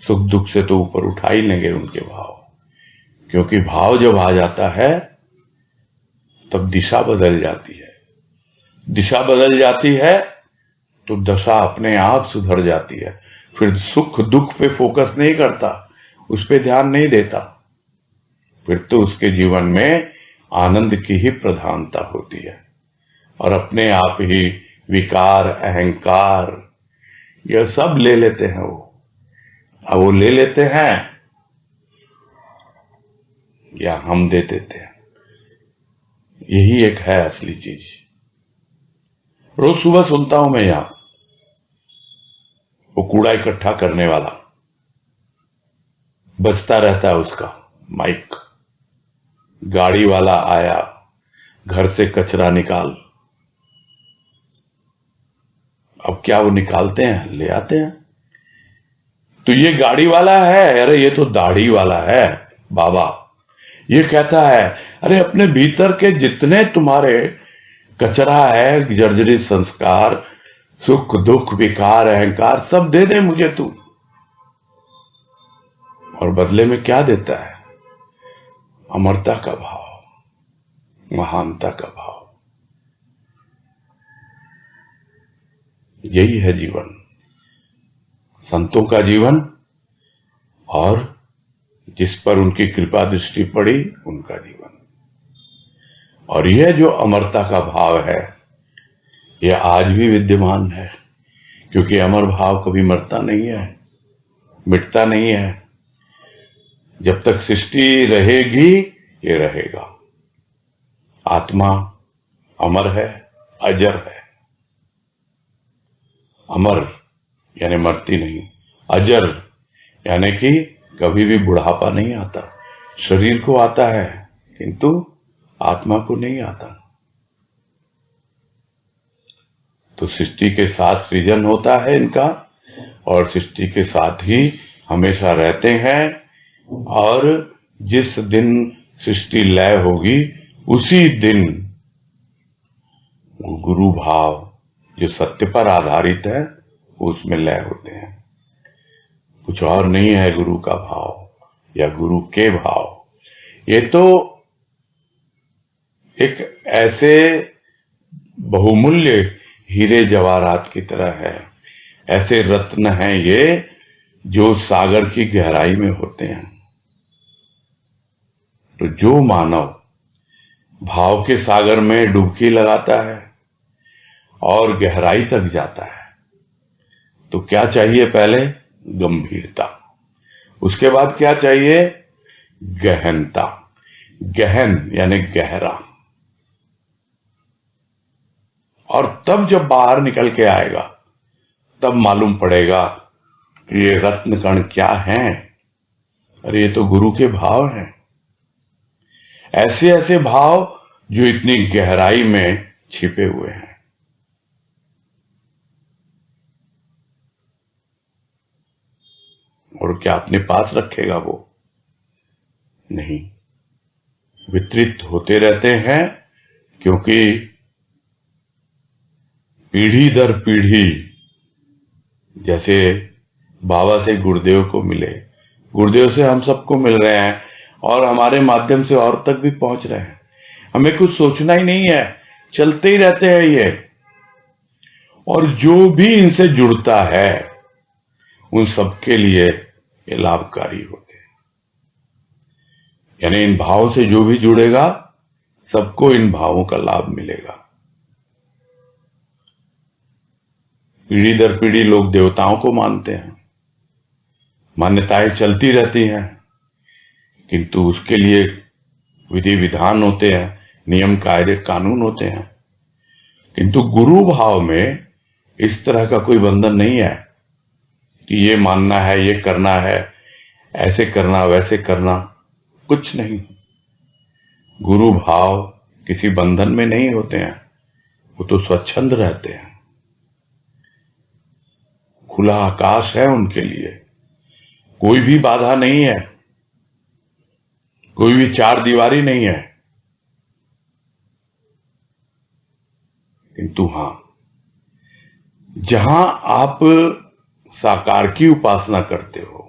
सुख दुख से तो ऊपर उठा ही लेंगे उनके भाव, क्योंकि भाव जब आ जाता है तब दिशा बदल जाती है। दिशा बदल जाती है तो दशा अपने आप सुधर जाती है। फिर सुख दुख पे फोकस नहीं करता, उस पे ध्यान नहीं देता, फिर तो उसके जीवन में आनंद की ही प्रधानता होती है। और अपने आप ही विकार, अहंकार, यह सब ले लेते हैं वो। अब वो ले लेते हैं या हम दे देते हैं, यही एक है असली चीज। रोज सुबह सुनता हूं मैं यहां, वो कूड़ा इकट्ठा करने वाला बजता रहता है, उसका माइक, गाड़ी वाला आया, घर से कचरा निकाल। अब क्या वो निकालते हैं? ले आते हैं। तो ये गाड़ी वाला है, अरे ये तो दाढ़ी वाला है बाबा। ये कहता है, अरे अपने भीतर के जितने तुम्हारे कचरा है, जर्जरित संस्कार, सुख दुख विकार अहंकार, सब दे दे मुझे तू। और बदले में क्या देता है? अमरता का भाव, महानता का भाव, यही है जीवन, संतों का जीवन। और जिस पर उनकी कृपा दृष्टि पड़ी उनका जीवन। और यह जो अमरता का भाव है यह आज भी विद्यमान है, क्योंकि अमर भाव कभी मरता नहीं है, मिटता नहीं है। जब तक सृष्टि रहेगी ये रहेगा। आत्मा अमर है, अजर है। अमर यानी मरती नहीं, अजर यानी कि कभी भी बुढ़ापा नहीं आता। शरीर को आता है किंतु आत्मा को नहीं आता। तो सृष्टि के साथ सृजन होता है इनका, और सृष्टि के साथ ही हमेशा रहते हैं। और जिस दिन सृष्टि लय होगी उसी दिन गुरु भाव जो सत्य पर आधारित है उसमें लय होते हैं। कुछ और नहीं है गुरु का भाव या गुरु के भाव। ये तो एक ऐसे बहुमूल्य हीरे जवाहरात की तरह है, ऐसे रत्न हैं ये जो सागर की गहराई में होते हैं। तो जो मानव भाव के सागर में डुबकी लगाता है और गहराई तक जाता है तो क्या चाहिए? पहले गंभीरता, उसके बाद क्या चाहिए? गहनता। गहन यानी गहरा। और तब जब बाहर निकल के आएगा तब मालूम पड़ेगा कि ये रत्न कण क्या हैं। अरे ये तो गुरु के भाव हैं। ऐसे ऐसे भाव जो इतनी गहराई में छिपे हुए हैं। और क्या अपने पास रखेगा वो? नहीं, वितरित होते रहते हैं, क्योंकि पीढ़ी दर पीढ़ी जैसे बाबा से गुरुदेव को मिले, गुरुदेव से हम सबको मिल रहे हैं और हमारे माध्यम से और तक भी पहुंच रहे हैं। हमें कुछ सोचना ही नहीं है, चलते ही रहते हैं ये। और जो भी इनसे जुड़ता है उन सबके लिए ये लाभकारी होते हैं। यानी इन भावों से जो भी जुड़ेगा सबको इन भावों का लाभ मिलेगा। पीढ़ी दर पीढ़ी लोग देवताओं को मानते हैं, मान्यताएं चलती रहती हैं, किंतु उसके लिए विधि विधान होते हैं, नियम कायदे कानून होते हैं। किंतु गुरु भाव में इस तरह का कोई बंधन नहीं है कि ये मानना है, ये करना है, ऐसे करना वैसे करना, कुछ नहीं। गुरु भाव किसी बंधन में नहीं होते हैं, वो तो स्वच्छंद रहते हैं। खुला आकाश है उनके लिए, कोई भी बाधा नहीं है, कोई भी चार दीवारी नहीं है। किंतु हां, जहां आप साकार की उपासना करते हो,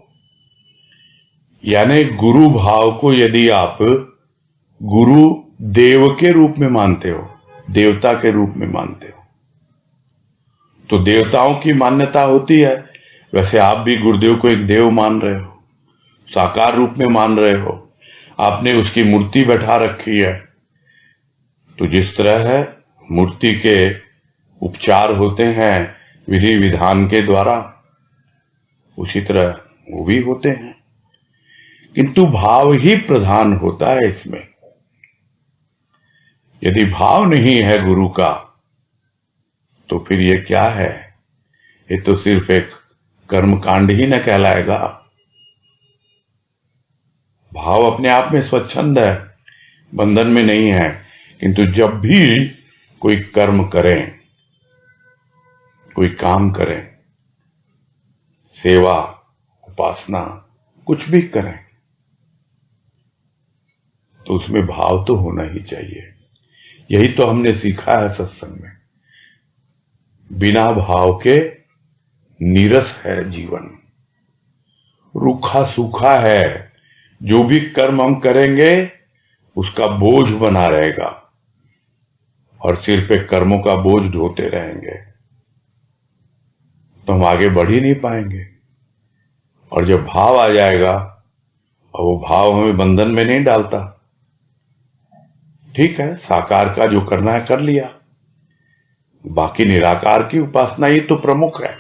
यानी गुरु भाव को यदि आप गुरु देव के रूप में मानते हो, देवता के रूप में मानते हो, तो देवताओं की मान्यता होती है। वैसे आप भी गुरुदेव को एक देव मान रहे हो, साकार रूप में मान रहे हो, आपने उसकी मूर्ति बैठा रखी है। तो जिस तरह है मूर्ति के उपचार होते हैं विधि विधान के द्वारा, उसी तरह वो भी होते हैं। किंतु भाव ही प्रधान होता है इसमें। यदि भाव नहीं है गुरु का तो फिर ये क्या है? ये तो सिर्फ एक कर्मकांड ही न कहलाएगा। भाव अपने आप में स्वच्छंद है, बंधन में नहीं है। किंतु जब भी कोई कर्म करें, कोई काम करें, सेवा, उपासना, कुछ भी करें, तो उसमें भाव तो होना ही चाहिए। यही तो हमने सीखा है सत्संग में। बिना भाव के नीरस है जीवन, रूखा सूखा है। जो भी कर्म हम करेंगे उसका बोझ बना रहेगा और सिर पे कर्मों का बोझ ढोते रहेंगे तो हम आगे बढ़ ही नहीं पाएंगे। और जब भाव आ जाएगा और वो भाव हमें बंधन में नहीं डालता, ठीक है, साकार का जो करना है कर लिया, बाकी निराकार की उपासना ही तो प्रमुख है,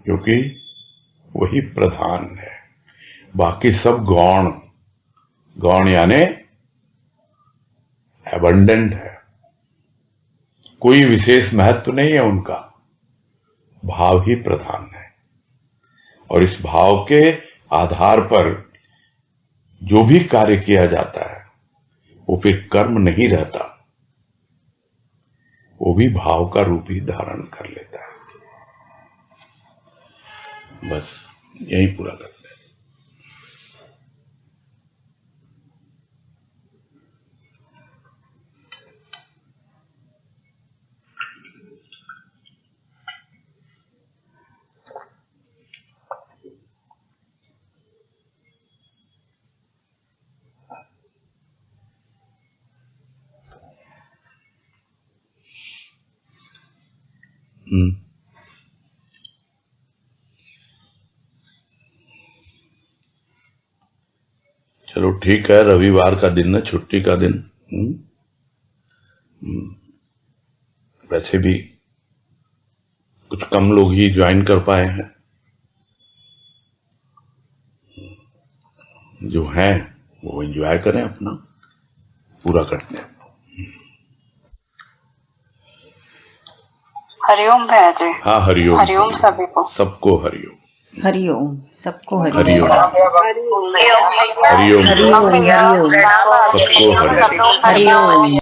क्योंकि वही प्रधान है। बाकी सब गौण, गौण यानी एबंडेंट है, कोई विशेष महत्व नहीं है उनका, भाव ही प्रधान है। और इस भाव के आधार पर जो भी कार्य किया जाता है वो फिर कर्म नहीं रहता, वो भी भाव का रूप ही धारण कर लेता है। बस यही पूरा करते हैं। चलो ठीक है, रविवार का दिन है, छुट्टी का दिन। वैसे भी कुछ कम लोग ही ज्वाइन कर पाए हैं, जो हैं वो एंजॉय करें, अपना पूरा करते हैं। हरिओम भैया जी। हाँ, हरिओम। हरिओम सभी को, सबको हरिओम। हरिओम, सबको हरिओम। हरिओम, हरिओम, हरिओम, हरिओम, हरिओम, सबको हरिओम। हरिओम।